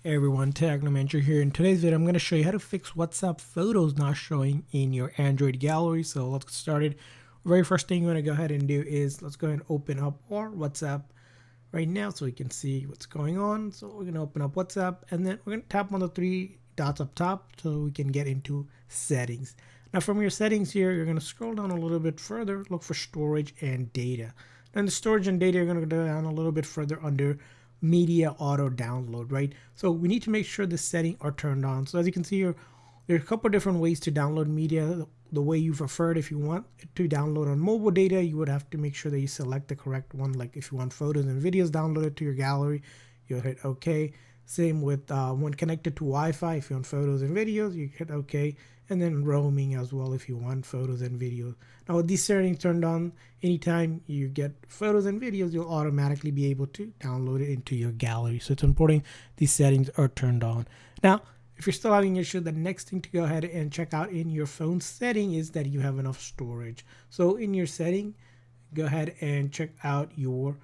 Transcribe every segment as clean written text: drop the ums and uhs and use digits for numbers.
Hey everyone, Technomentary here. In today's video, I'm going to show you how to fix WhatsApp photos not showing in your Android gallery. So let's get started. Very first thing you want to go ahead and do is let's go ahead and open up our WhatsApp right now so we can see what's going on. So we're going to open up WhatsApp and then we're going to tap on the three dots up top so we can get into settings. Now from your settings here, you're going to scroll down a little bit further, look for storage and data. And the storage and data, you're going to go down a little bit further under media auto download, right? So we need to make sure the settings are turned on. So as you can see here, there are a couple different ways to download media the way you prefer it. If you want it to download on mobile data, you would have to make sure that you select the correct one. Like if you want photos and videos downloaded to your gallery, you'll hit OK. Same with when connected to Wi-Fi, if you want photos and videos, you hit OK. And then roaming as well if you want photos and videos. Now with these settings turned on, anytime you get photos and videos, you'll automatically be able to download it into your gallery. So it's important these settings are turned on. Now, if you're still having issue, the next thing to go ahead and check out in your phone setting is that you have enough storage. So in your setting, go ahead and check out your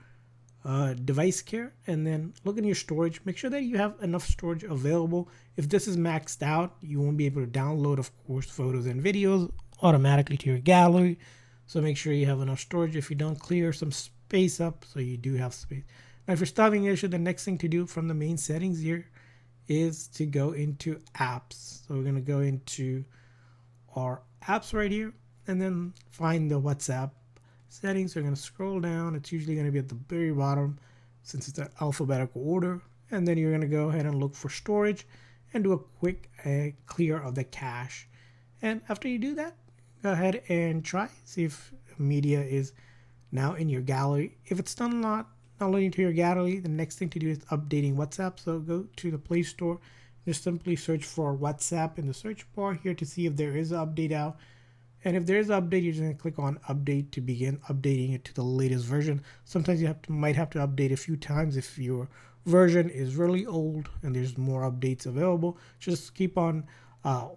device care and then look in your storage. Make sure that you have enough storage available. If this is maxed out, you won't be able to download, of course, photos and videos automatically to your gallery. So make sure you have enough storage. If you don't, clear some space up so you do have space. Now if you're still having an issue, the next thing to do from the main settings here is to go into apps. So we're going to go into our apps right here and then find the WhatsApp settings. We're going to scroll down. It's usually going to be at the very bottom since it's an alphabetical order. And then you're going to go ahead and look for storage and do a quick clear of the cache. And after you do that, go ahead and see if media is now in your gallery. If it's still not downloading to your gallery, the next thing to do is updating WhatsApp. So go to the Play Store, just simply search for WhatsApp in the search bar here to see if there is an update out. And if there is an update, you're just going to click on update to begin updating it to the latest version. Sometimes you might have to update a few times if your version is really old and there's more updates available. Just keep on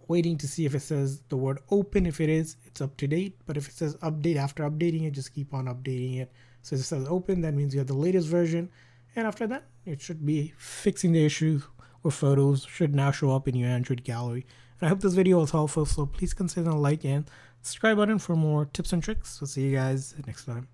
waiting to see if it says the word open. If it is, it's up to date. But if it says update after updating it, just keep on updating it. So if it says open, that means you have the latest version. And after that, it should be fixing the issue where photos should now show up in your Android gallery. And I hope this video was helpful. So please consider a like and subscribe button for more tips and tricks. We'll see you guys next time.